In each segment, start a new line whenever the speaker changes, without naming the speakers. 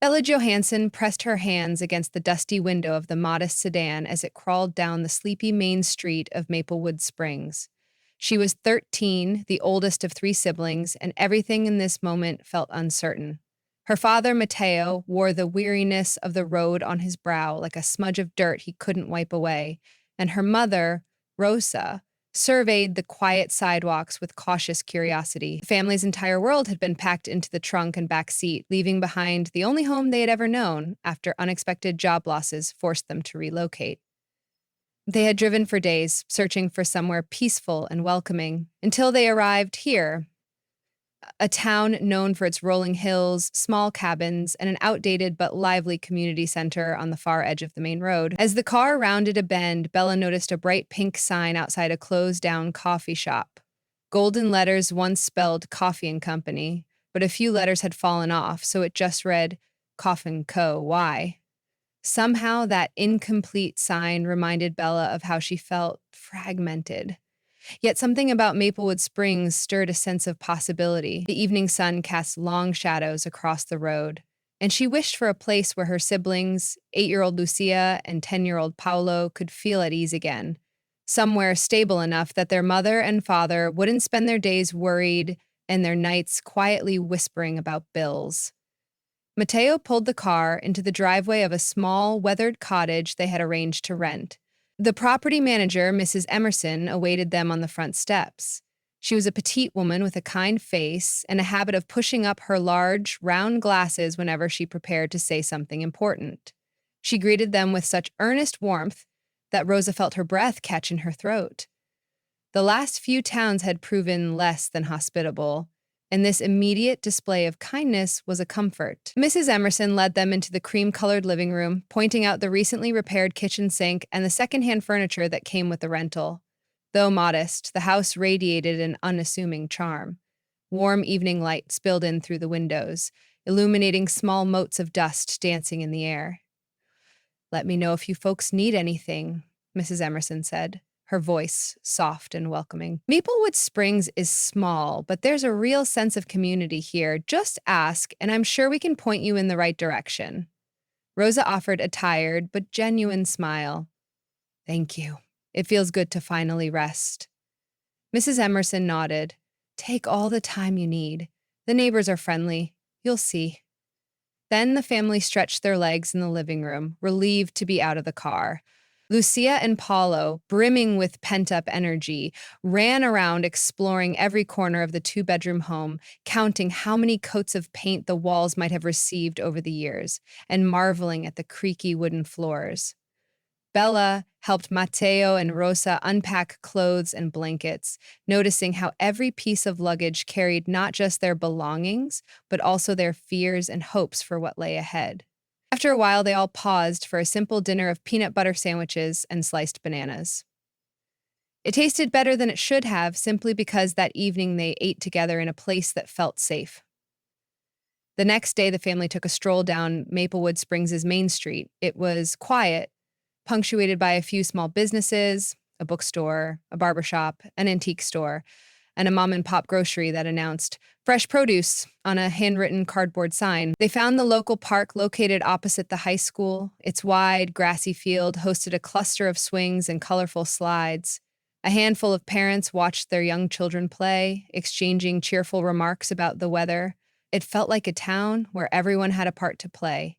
Bella Johansson pressed her hands against the dusty window of the modest sedan as it crawled down the sleepy main street of Maplewood Springs. She was 13, the oldest of three siblings, and everything in this moment felt uncertain. Her father, Matteo, wore the weariness of the road on his brow like a smudge of dirt he couldn't wipe away, and her mother, Rosa, surveyed the quiet sidewalks with cautious curiosity. The family's entire world had been packed into the trunk and back seat, leaving behind the only home they had ever known after unexpected job losses forced them to relocate. They had driven for days, searching for somewhere peaceful and welcoming, until they arrived here, a town known for its rolling hills, small cabins, and an outdated but lively community center on the far edge of the main road. As the car rounded a bend, Bella noticed a bright pink sign outside a closed-down coffee shop. Golden letters once spelled Coffee and Company, but a few letters had fallen off, so it just read Coffin Co. Why? Somehow that incomplete sign reminded Bella of how she felt fragmented. Yet something about Maplewood Springs stirred a sense of possibility. The evening sun cast long shadows across the road, and she wished for a place where her siblings, 8-year-old Lucia and 10-year-old Paolo, could feel at ease again. Somewhere stable enough that their mother and father wouldn't spend their days worried and their nights quietly whispering about bills. Matteo pulled the car into the driveway of a small, weathered cottage they had arranged to rent. The property manager, Mrs. Emerson, awaited them on the front steps. She was a petite woman with a kind face and a habit of pushing up her large, round glasses whenever she prepared to say something important. She greeted them with such earnest warmth that Rosa felt her breath catch in her throat. The last few towns had proven less than hospitable, and this immediate display of kindness was a comfort. Mrs. Emerson led them into the cream-colored living room, pointing out the recently repaired kitchen sink and the second-hand furniture that came with the rental. Though modest, the house radiated an unassuming charm. Warm evening light spilled in through the windows, illuminating small motes of dust dancing in the air. "Let me know if you folks need anything," Mrs. Emerson said, her voice soft and welcoming. "Maplewood Springs is small, but there's a real sense of community here. Just ask, and I'm sure we can point you in the right direction." Rosa offered a tired but genuine smile. "Thank you. It feels good to finally rest." Mrs. Emerson nodded. "Take all the time you need. The neighbors are friendly. You'll see." Then the family stretched their legs in the living room, relieved to be out of the car. Lucia and Paulo, brimming with pent-up energy, ran around exploring every corner of the two-bedroom home, counting how many coats of paint the walls might have received over the years, and marveling at the creaky wooden floors. Bella helped Matteo and Rosa unpack clothes and blankets, noticing how every piece of luggage carried not just their belongings, but also their fears and hopes for what lay ahead. After a while, they all paused for a simple dinner of peanut butter sandwiches and sliced bananas. It tasted better than it should have, simply because that evening they ate together in a place that felt safe. The next day, the family took a stroll down Maplewood Springs' Main Street. It was quiet, punctuated by a few small businesses, a bookstore, a barbershop, an antique store, and a mom-and-pop grocery that announced fresh produce on a handwritten cardboard sign. They found the local park located opposite the high school. Its wide, grassy field hosted a cluster of swings and colorful slides. A handful of parents watched their young children play, exchanging cheerful remarks about the weather. It felt like a town where everyone had a part to play,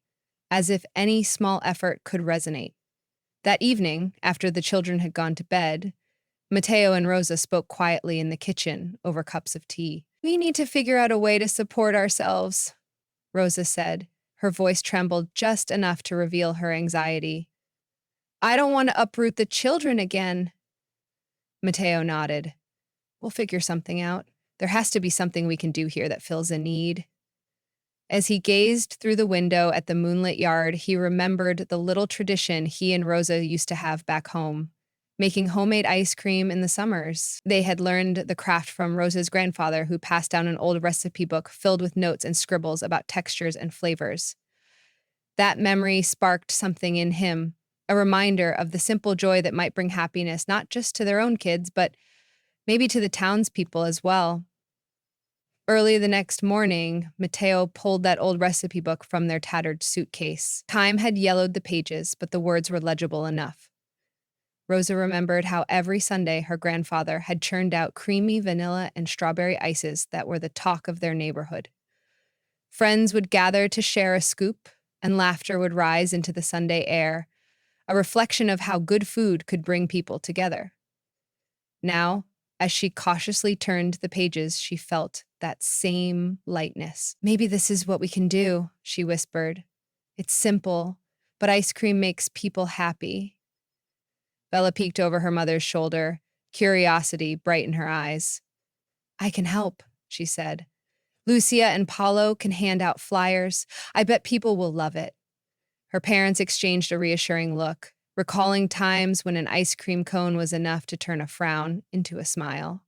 as if any small effort could resonate. That evening, after the children had gone to bed, Matteo and Rosa spoke quietly in the kitchen over cups of tea. "We need to figure out a way to support ourselves," Rosa said. Her voice trembled just enough to reveal her anxiety. "I don't want to uproot the children again." Matteo nodded. "We'll figure something out. There has to be something we can do here that fills a need." As he gazed through the window at the moonlit yard, he remembered the little tradition he and Rosa used to have back home, making homemade ice cream in the summers. They had learned the craft from Rosa's grandfather, who passed down an old recipe book filled with notes and scribbles about textures and flavors. That memory sparked something in him, a reminder of the simple joy that might bring happiness not just to their own kids, but maybe to the townspeople as well. Early the next morning, Mateo pulled that old recipe book from their tattered suitcase. Time had yellowed the pages, but the words were legible enough. Rosa remembered how every Sunday her grandfather had churned out creamy vanilla and strawberry ices that were the talk of their neighborhood. Friends would gather to share a scoop, and laughter would rise into the Sunday air, a reflection of how good food could bring people together. Now, as she cautiously turned the pages, she felt that same lightness. Maybe this is what we can do, she whispered. It's simple, but ice cream makes people happy. Bella peeked over her mother's shoulder, curiosity bright in her eyes. I can help, she said. Lucia and Paulo can hand out flyers. I bet people will love it. Her parents exchanged a reassuring look, recalling times when an ice cream cone was enough to turn a frown into a smile.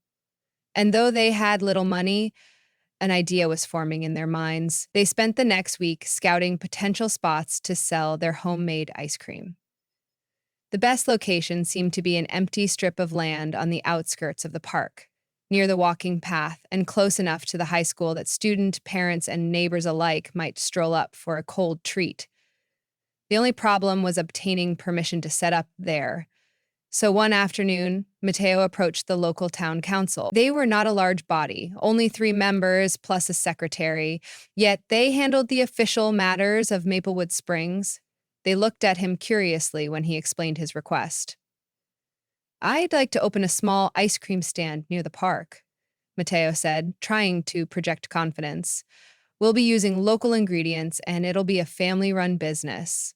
And though they had little money, an idea was forming in their minds. They spent the next week scouting potential spots to sell their homemade ice cream. The best location seemed to be an empty strip of land on the outskirts of the park, near the walking path and close enough to the high school that student, parents, and neighbors alike might stroll up for a cold treat. The only problem was obtaining permission to set up there. So one afternoon, Mateo approached the local town council. They were not a large body, only 3 members plus a secretary, yet they handled the official matters of Maplewood Springs. They looked at him curiously when he explained his request. I'd like to open a small ice cream stand near the park, Mateo said, trying to project confidence. We'll be using local ingredients, and it'll be a family-run business.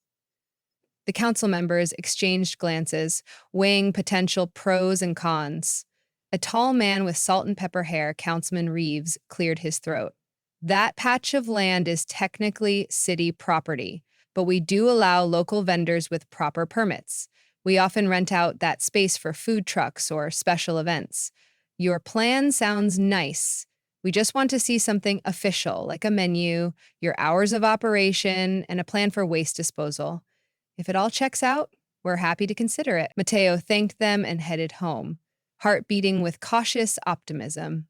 The council members exchanged glances, weighing potential pros and cons. A tall man with salt and pepper hair, Councilman Reeves, cleared his throat. That patch of land is technically city property, but we do allow local vendors with proper permits. We often rent out that space for food trucks or special events. Your plan sounds nice. We just want to see something official, like a menu, your hours of operation, and a plan for waste disposal. If it all checks out, we're happy to consider it. Mateo thanked them and headed home, heart beating with cautious optimism.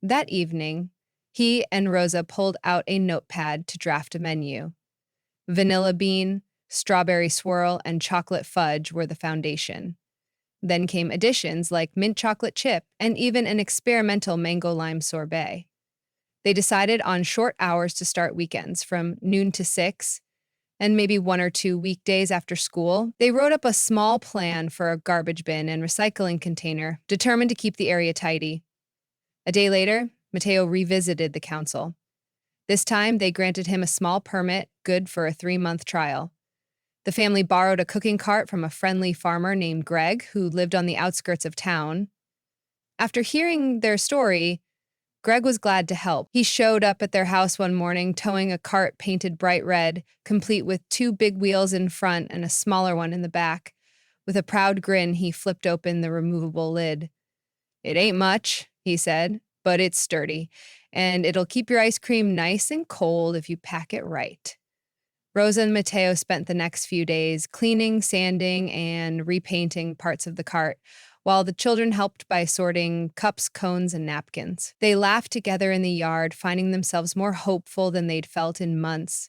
That evening, he and Rosa pulled out a notepad to draft a menu. Vanilla bean, strawberry swirl, and chocolate fudge were the foundation. Then came additions like mint chocolate chip and even an experimental mango lime sorbet. They decided on short hours to start weekends from noon to 6, and maybe 1 or 2 weekdays after school. They wrote up a small plan for a garbage bin and recycling container, determined to keep the area tidy. A day later, Mateo revisited the council. This time, they granted him a small permit, good for a 3-month trial. The family borrowed a cooking cart from a friendly farmer named Greg, who lived on the outskirts of town. After hearing their story, Greg was glad to help. He showed up at their house one morning, towing a cart painted bright red, complete with 2 big wheels in front and a smaller one in the back. With a proud grin, he flipped open the removable lid. It ain't much, he said, but it's sturdy, and it'll keep your ice cream nice and cold if you pack it right. Rosa and Mateo spent the next few days cleaning, sanding, and repainting parts of the cart, while the children helped by sorting cups, cones, and napkins. They laughed together in the yard, finding themselves more hopeful than they'd felt in months.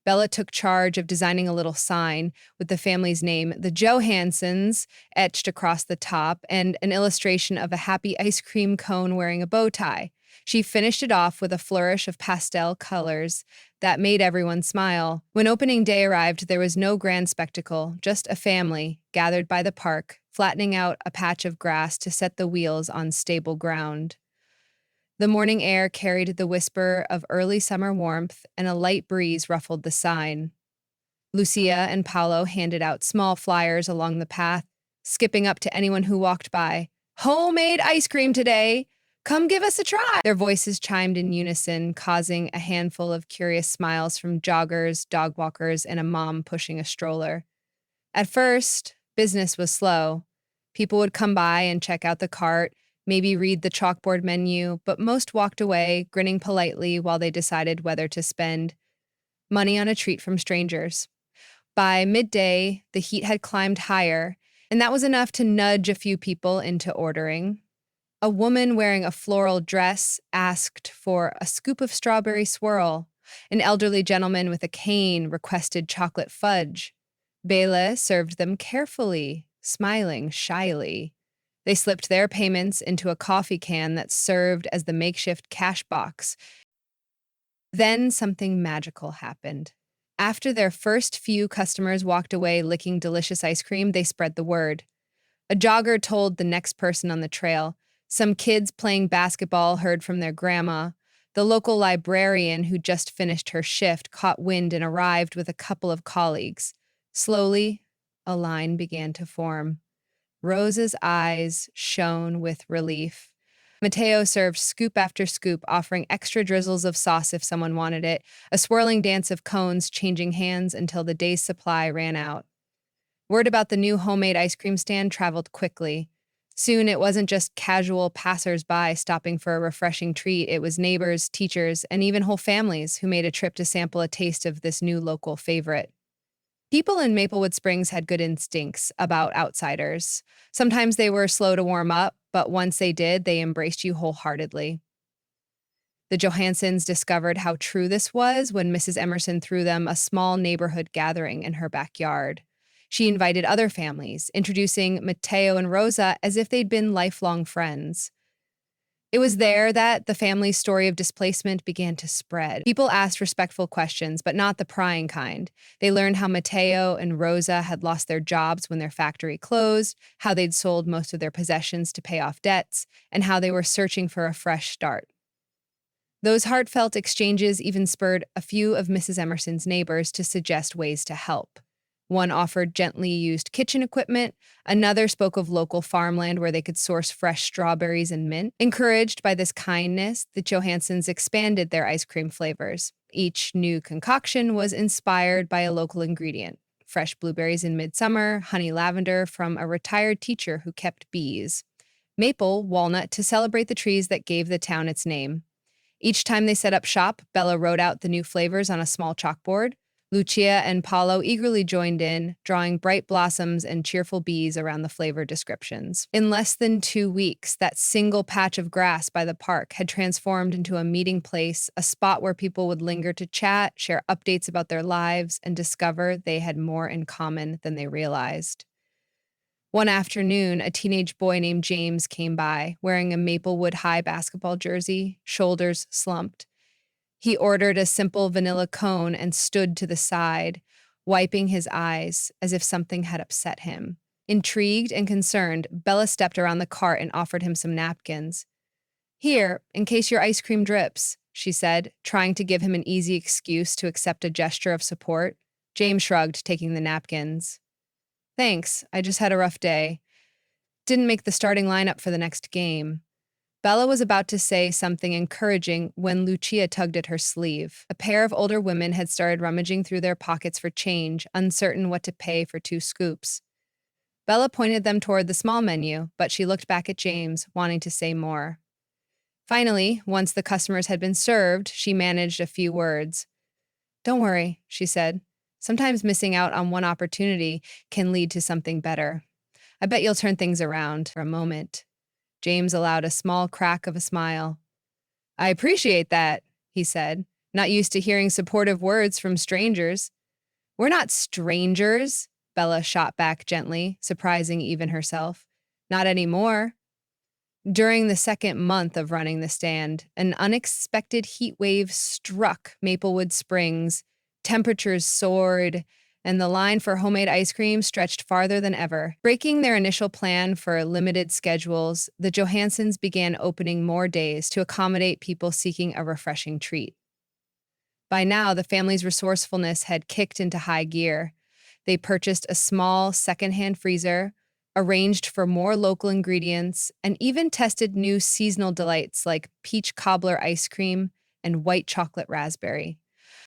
Bella took charge of designing a little sign with the family's name, the Johansons, etched across the top, and an illustration of a happy ice cream cone wearing a bow tie. She finished it off with a flourish of pastel colors that made everyone smile. When opening day arrived, there was no grand spectacle, just a family gathered by the park, flattening out a patch of grass to set the wheels on stable ground. The morning air carried the whisper of early summer warmth, and a light breeze ruffled the sign. Lucia and Paolo handed out small flyers along the path, skipping up to anyone who walked by. Homemade ice cream today! Come give us a try! Their voices chimed in unison, causing a handful of curious smiles from joggers, dog walkers, and a mom pushing a stroller. At first, business was slow. People would come by and check out the cart, maybe read the chalkboard menu, but most walked away, grinning politely while they decided whether to spend money on a treat from strangers. By midday, the heat had climbed higher, and that was enough to nudge a few people into ordering. A woman wearing a floral dress asked for a scoop of strawberry swirl. An elderly gentleman with a cane requested chocolate fudge. Bela served them carefully, smiling shyly. They slipped their payments into a coffee can that served as the makeshift cash box. Then something magical happened. After their first few customers walked away licking delicious ice cream, they spread the word. A jogger told the next person on the trail. Some kids playing basketball heard from their grandma. The local librarian who just finished her shift caught wind and arrived with a couple of colleagues. Slowly, a line began to form. Rosa's eyes shone with relief. Mateo served scoop after scoop, offering extra drizzles of sauce if someone wanted it, a swirling dance of cones changing hands until the day's supply ran out. Word about the new homemade ice cream stand traveled quickly. Soon it wasn't just casual passers-by stopping for a refreshing treat, it was neighbors, teachers, and even whole families who made a trip to sample a taste of this new local favorite. People in Maplewood Springs had good instincts about outsiders. Sometimes they were slow to warm up, but once they did, they embraced you wholeheartedly. The Johansons discovered how true this was when Mrs. Emerson threw them a small neighborhood gathering in her backyard. She invited other families, introducing Mateo and Rosa as if they'd been lifelong friends. It was there that the family's story of displacement began to spread. People asked respectful questions, but not the prying kind. They learned how Mateo and Rosa had lost their jobs when their factory closed, how they'd sold most of their possessions to pay off debts, and how they were searching for a fresh start. Those heartfelt exchanges even spurred a few of Mrs. Emerson's neighbors to suggest ways to help. One offered gently used kitchen equipment, another spoke of local farmland where they could source fresh strawberries and mint. Encouraged by this kindness, the Johansons expanded their ice cream flavors. Each new concoction was inspired by a local ingredient: fresh blueberries in midsummer, honey lavender from a retired teacher who kept bees, maple walnut to celebrate the trees that gave the town its name. Each time they set up shop, Bella wrote out the new flavors on a small chalkboard. Lucia and Paulo eagerly joined in, drawing bright blossoms and cheerful bees around the flavor descriptions. In less than 2 weeks, that single patch of grass by the park had transformed into a meeting place, a spot where people would linger to chat, share updates about their lives, and discover they had more in common than they realized. One afternoon, a teenage boy named James came by, wearing a Maplewood High basketball jersey, shoulders slumped. He ordered a simple vanilla cone and stood to the side, wiping his eyes as if something had upset him. Intrigued and concerned, Bella stepped around the cart and offered him some napkins. "Here, in case your ice cream drips," she said, trying to give him an easy excuse to accept a gesture of support. James shrugged, taking the napkins. "Thanks, I just had a rough day. Didn't make the starting lineup for the next game." Bella was about to say something encouraging when Lucia tugged at her sleeve. A pair of older women had started rummaging through their pockets for change, uncertain what to pay for 2 scoops. Bella pointed them toward the small menu, but she looked back at James, wanting to say more. Finally, once the customers had been served, she managed a few words. "Don't worry," she said. "Sometimes missing out on one opportunity can lead to something better. I bet you'll turn things around for a moment." James allowed a small crack of a smile. "I appreciate that," he said, not used to hearing supportive words from strangers. "We're not strangers," Bella shot back gently, surprising even herself. "Not anymore." During the second month of running the stand, an unexpected heat wave struck Maplewood Springs. Temperatures soared, and the line for homemade ice cream stretched farther than ever. Breaking their initial plan for limited schedules, the Johansons began opening more days to accommodate people seeking a refreshing treat. By now, the family's resourcefulness had kicked into high gear. They purchased a small secondhand freezer, arranged for more local ingredients, and even tested new seasonal delights like peach cobbler ice cream and white chocolate raspberry.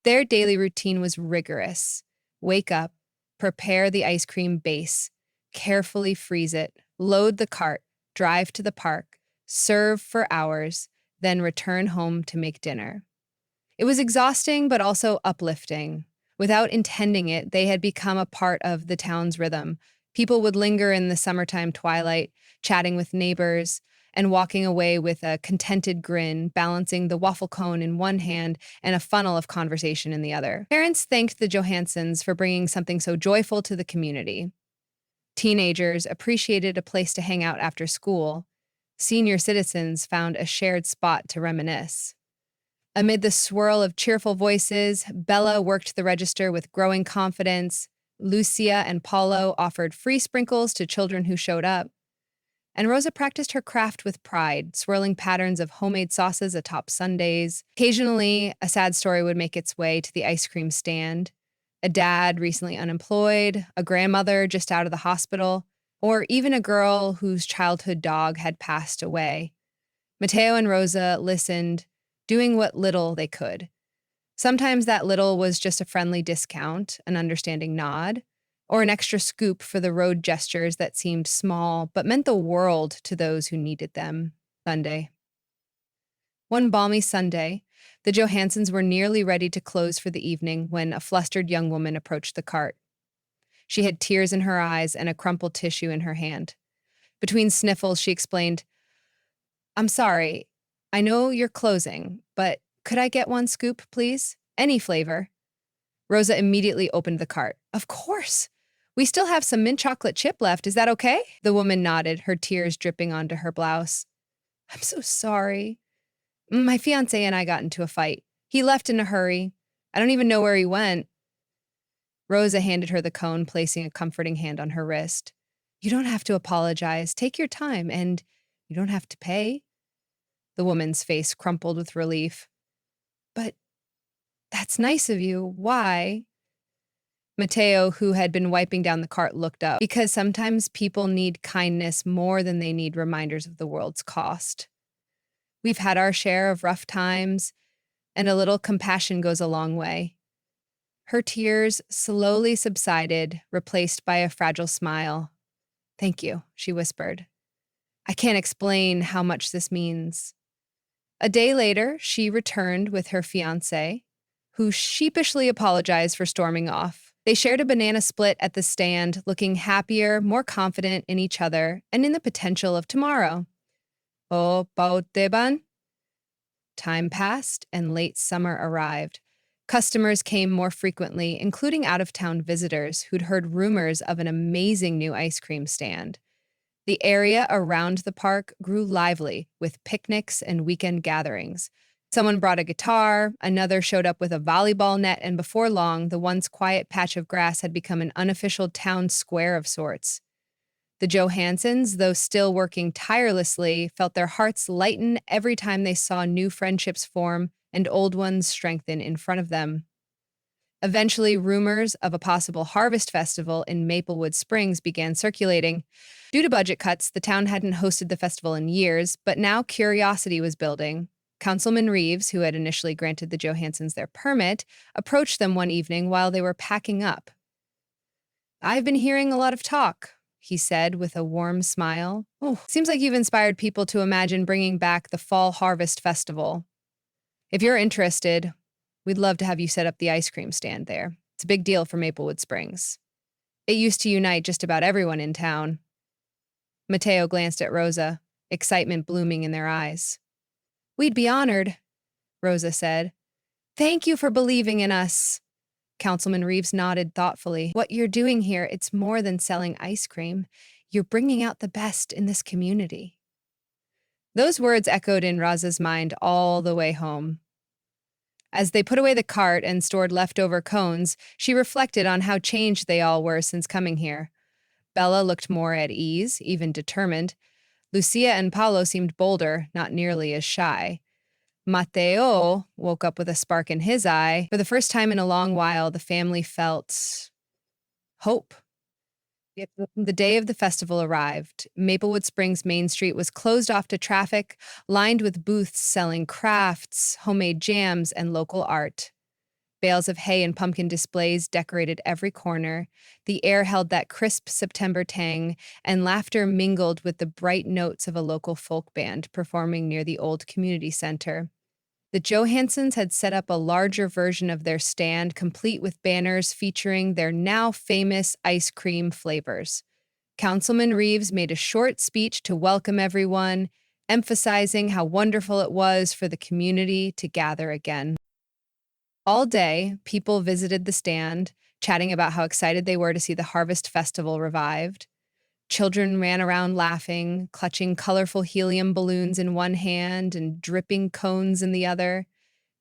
Their daily routine was rigorous. Wake up, prepare the ice cream base, carefully freeze it, load the cart, drive to the park, serve for hours, then return home to make dinner. It was exhausting, but also uplifting. Without intending it, they had become a part of the town's rhythm. People would linger in the summertime twilight, chatting with neighbors, and walking away with a contented grin, balancing the waffle cone in one hand and a funnel of conversation in the other. Parents thanked the Johansons for bringing something so joyful to the community. Teenagers appreciated a place to hang out after school. Senior citizens found a shared spot to reminisce. Amid the swirl of cheerful voices, Bella worked the register with growing confidence. Lucia and Paulo offered free sprinkles to children who showed up. And Rosa practiced her craft with pride, swirling patterns of homemade sauces atop sundaes. Occasionally, a sad story would make its way to the ice cream stand. A dad recently unemployed, a grandmother just out of the hospital, or even a girl whose childhood dog had passed away. Mateo and Rosa listened, doing what little they could. Sometimes that little was just a friendly discount, an understanding nod, or an extra scoop for the road gestures that seemed small but meant the world to those who needed them. Sunday. One balmy Sunday, the Johansons were nearly ready to close for the evening when a flustered young woman approached the cart. She had tears in her eyes and a crumpled tissue in her hand. Between sniffles, she explained, "I'm sorry. I know you're closing, but could I get one scoop, please? Any flavor." Rosa immediately opened the cart. "Of course. We still have some mint chocolate chip left. Is that okay?" The woman nodded, her tears dripping onto her blouse. "I'm so sorry. My fiancé and I got into a fight. He left in a hurry. I don't even know where he went." Rosa handed her the cone, placing a comforting hand on her wrist. "You don't have to apologize. Take your time, and you don't have to pay." The woman's face crumpled with relief. "But that's nice of you. Why?" Mateo, who had been wiping down the cart, looked up. "Because sometimes people need kindness more than they need reminders of the world's cost. We've had our share of rough times, and a little compassion goes a long way." Her tears slowly subsided, replaced by a fragile smile. "Thank you," she whispered. "I can't explain how much this means." A day later, she returned with her fiancé, who sheepishly apologized for storming off. They shared a banana split at the stand, looking happier, more confident in each other, and in the potential of tomorrow. O Pauteban? Time passed, and late summer arrived. Customers came more frequently, including out-of-town visitors who'd heard rumors of an amazing new ice cream stand. The area around the park grew lively, with picnics and weekend gatherings. Someone brought a guitar, another showed up with a volleyball net, and before long, the once quiet patch of grass had become an unofficial town square of sorts. The Johansons, though still working tirelessly, felt their hearts lighten every time they saw new friendships form and old ones strengthen in front of them. Eventually, rumors of a possible harvest festival in Maplewood Springs began circulating. Due to budget cuts, the town hadn't hosted the festival in years, but now curiosity was building. Councilman Reeves, who had initially granted the Johansons their permit, approached them one evening while they were packing up. "I've been hearing a lot of talk," he said with a warm smile. "Oh, seems like you've inspired people to imagine bringing back the Fall Harvest Festival. If you're interested, we'd love to have you set up the ice cream stand there. It's a big deal for Maplewood Springs. It used to unite just about everyone in town." Mateo glanced at Rosa, excitement blooming in their eyes. "We'd be honored," Rosa said. "Thank you for believing in us." Councilman Reeves nodded thoughtfully. "What you're doing here, it's more than selling ice cream. You're bringing out the best in this community." Those words echoed in Rosa's mind all the way home. As they put away the cart and stored leftover cones, she reflected on how changed they all were since coming here. Bella looked more at ease, even determined. Lucia and Paolo seemed bolder, not nearly as shy. Mateo woke up with a spark in his eye. For the first time in a long while, the family felt hope. Yet the day of the festival arrived. Maplewood Springs Main Street was closed off to traffic, lined with booths selling crafts, homemade jams, and local art. Bales of hay and pumpkin displays decorated every corner. The air held that crisp September tang, and laughter mingled with the bright notes of a local folk band performing near the old community center. The Johansons had set up a larger version of their stand, complete with banners featuring their now famous ice cream flavors. Councilman Reeves made a short speech to welcome everyone, emphasizing how wonderful it was for the community to gather again. All day, people visited the stand, chatting about how excited they were to see the Harvest Festival revived. Children ran around laughing, clutching colorful helium balloons in one hand and dripping cones in the other.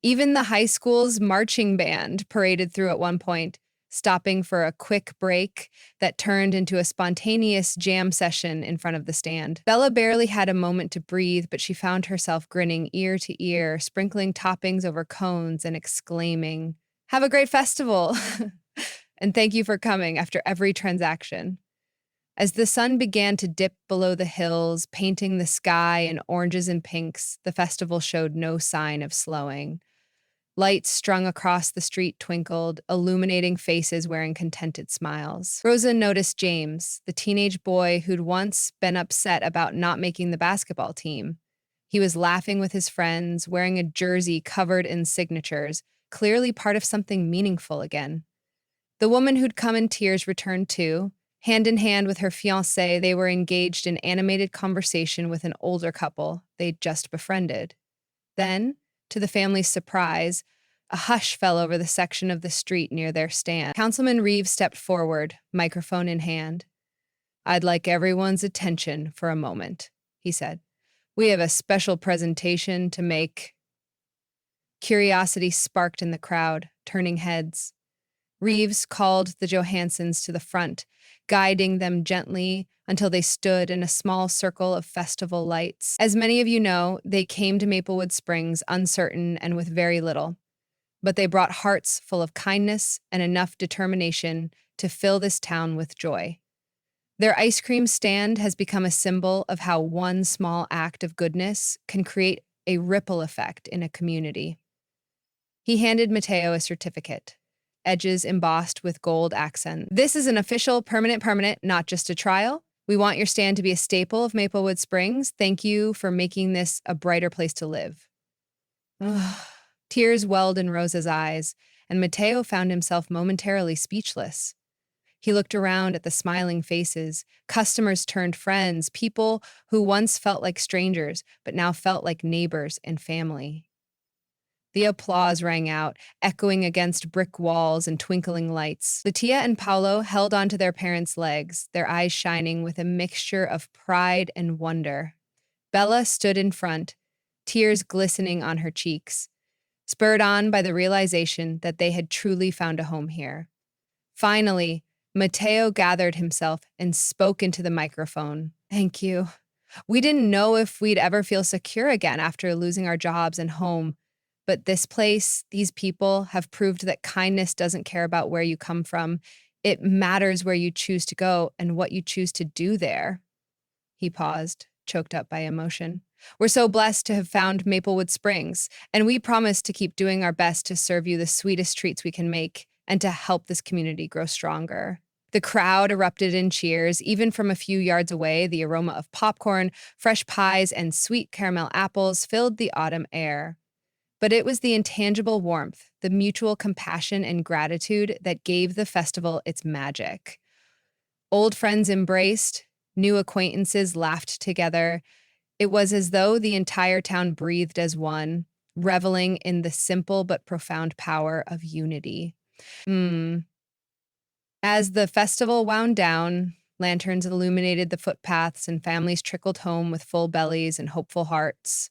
Even the high school's marching band paraded through at one point, stopping for a quick break that turned into a spontaneous jam session in front of the stand. Bella barely had a moment to breathe, but she found herself grinning ear to ear, sprinkling toppings over cones and exclaiming, "Have a great festival!" and "Thank you for coming," after every transaction. As the sun began to dip below the hills, painting the sky in oranges and pinks, the festival showed no sign of slowing. Lights strung across the street twinkled, illuminating faces wearing contented smiles. Rosa noticed James, the teenage boy who'd once been upset about not making the basketball team. He was laughing with his friends, wearing a jersey covered in signatures, clearly part of something meaningful again. The woman who'd come in tears returned too. Hand in hand with her fiancé, they were engaged in animated conversation with an older couple they'd just befriended. Then, to the family's surprise, a hush fell over the section of the street near their stand. Councilman Reeves stepped forward, microphone in hand. "I'd like everyone's attention for a moment," he said. "We have a special presentation to make." Curiosity sparked in the crowd, turning heads. Reeves called the Johansons to the front, guiding them gently until they stood in a small circle of festival lights. As many of you know, they came to Maplewood Springs uncertain and with very little, but they brought hearts full of kindness and enough determination to fill this town with joy. Their ice cream stand has become a symbol of how one small act of goodness can create a ripple effect in a community. He handed Mateo a certificate, edges embossed with gold accent. "This is an official permanent, not just a trial. We want your stand to be a staple of Maplewood Springs. Thank you for making this a brighter place to live." Ugh. Tears welled in Rosa's eyes, and Mateo found himself momentarily speechless. He looked around at the smiling faces. Customers turned friends, people who once felt like strangers, but now felt like neighbors and family. The applause rang out, echoing against brick walls and twinkling lights. Lutia and Paolo held onto their parents' legs, their eyes shining with a mixture of pride and wonder. Bella stood in front, tears glistening on her cheeks, spurred on by the realization that they had truly found a home here. Finally, Mateo gathered himself and spoke into the microphone. "Thank you. We didn't know if we'd ever feel secure again after losing our jobs and home. But this place, these people have proved that kindness doesn't care about where you come from. It matters where you choose to go and what you choose to do there." He paused, choked up by emotion. "We're so blessed to have found Maplewood Springs, and we promise to keep doing our best to serve you the sweetest treats we can make and to help this community grow stronger." The crowd erupted in cheers. Even from a few yards away, the aroma of popcorn, fresh pies, and sweet caramel apples filled the autumn air. But it was the intangible warmth, the mutual compassion and gratitude that gave the festival its magic. Old friends embraced, new acquaintances laughed together. It was as though the entire town breathed as one, reveling in the simple but profound power of unity. As the festival wound down, lanterns illuminated the footpaths and families trickled home with full bellies and hopeful hearts.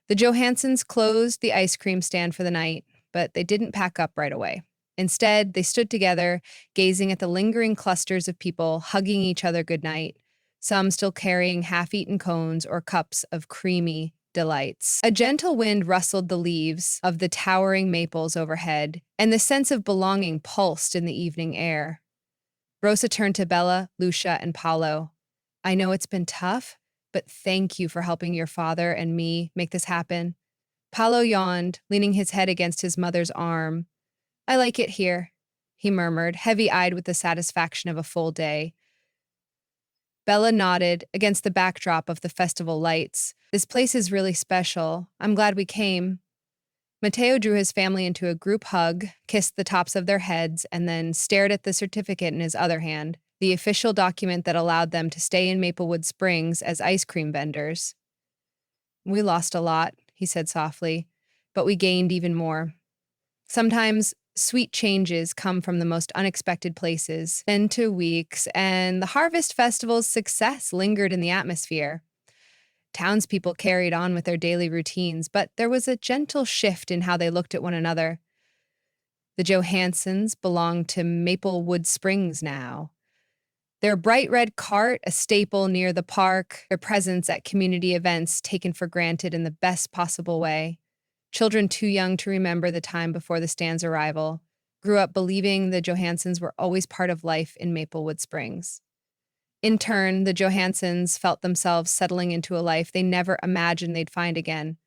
The Johansons closed the ice cream stand for the night, but they didn't pack up right away. Instead, they stood together, gazing at the lingering clusters of people, hugging each other goodnight, some still carrying half-eaten cones or cups of creamy delights. A gentle wind rustled the leaves of the towering maples overhead, and the sense of belonging pulsed in the evening air. Rosa turned to Bella, Lucia, and Paolo. "I know it's been tough, but thank you for helping your father and me make this happen." Paolo yawned, leaning his head against his mother's arm. "I like it here," he murmured, heavy-eyed with the satisfaction of a full day. Bella nodded against the backdrop of the festival lights. "This place is really special. I'm glad we came." Mateo drew his family into a group hug, kissed the tops of their heads, and then stared at the certificate in his other hand, the official document that allowed them to stay in Maplewood Springs as ice cream vendors. We lost a lot, he said softly, but we gained even more. Sometimes sweet changes come from the most unexpected places, into weeks, and the Harvest Festival's success lingered in the atmosphere. Townspeople carried on with their daily routines, but there was a gentle shift in how they looked at one another. The Johansons belonged to Maplewood Springs now. Their bright red cart, a staple near the park, their presence at community events taken for granted in the best possible way. Children too young to remember the time before the stand's arrival grew up believing the Johansons were always part of life in Maplewood Springs. In turn, the Johansons felt themselves settling into a life they never imagined they'd find again.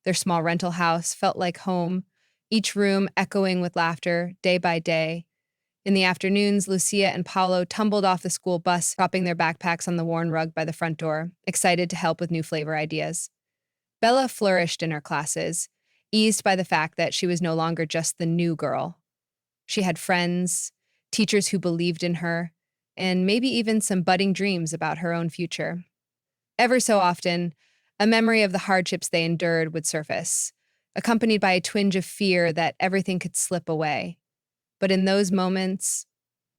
Their small rental house felt like home, each room echoing with laughter day by day. In the afternoons, Lucia and Paolo tumbled off the school bus, dropping their backpacks on the worn rug by the front door, excited to help with new flavor ideas. Bella flourished in her classes, eased by the fact that she was no longer just the new girl. She had friends, teachers who believed in her, and maybe even some budding dreams about her own future. Ever so often, a memory of the hardships they endured would surface, accompanied by a twinge of fear that everything could slip away. But in those moments,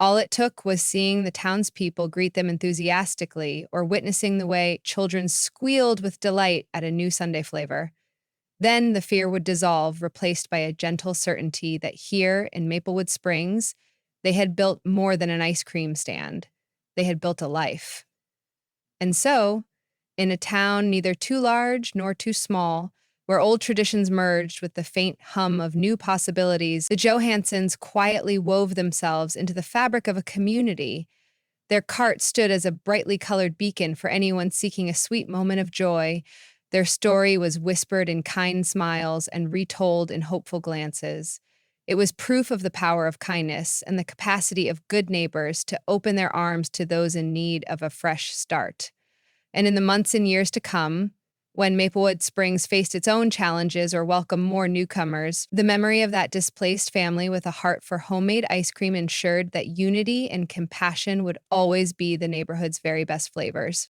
all it took was seeing the townspeople greet them enthusiastically or witnessing the way children squealed with delight at a new Sunday flavor. Then the fear would dissolve, replaced by a gentle certainty that here in Maplewood Springs, they had built more than an ice cream stand. They had built a life. And so, in a town neither too large nor too small, where old traditions merged with the faint hum of new possibilities, the Johansons quietly wove themselves into the fabric of a community. Their cart stood as a brightly colored beacon for anyone seeking a sweet moment of joy. Their story was whispered in kind smiles and retold in hopeful glances. It was proof of the power of kindness and the capacity of good neighbors to open their arms to those in need of a fresh start. And in the months and years to come, when Maplewood Springs faced its own challenges or welcomed more newcomers, the memory of that displaced family with a heart for homemade ice cream ensured that unity and compassion would always be the neighborhood's very best flavors.